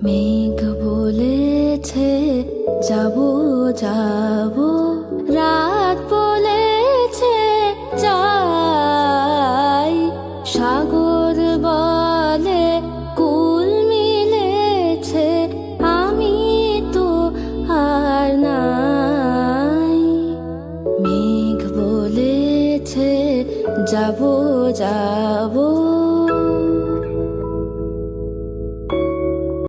মেঘ বলেছে যাবো যাবো, রাত বলেছে যাই, সাগর বলে কুল মিলেছে, আমি তো আর নাই। মেঘ বলেছে যাবো যাবো।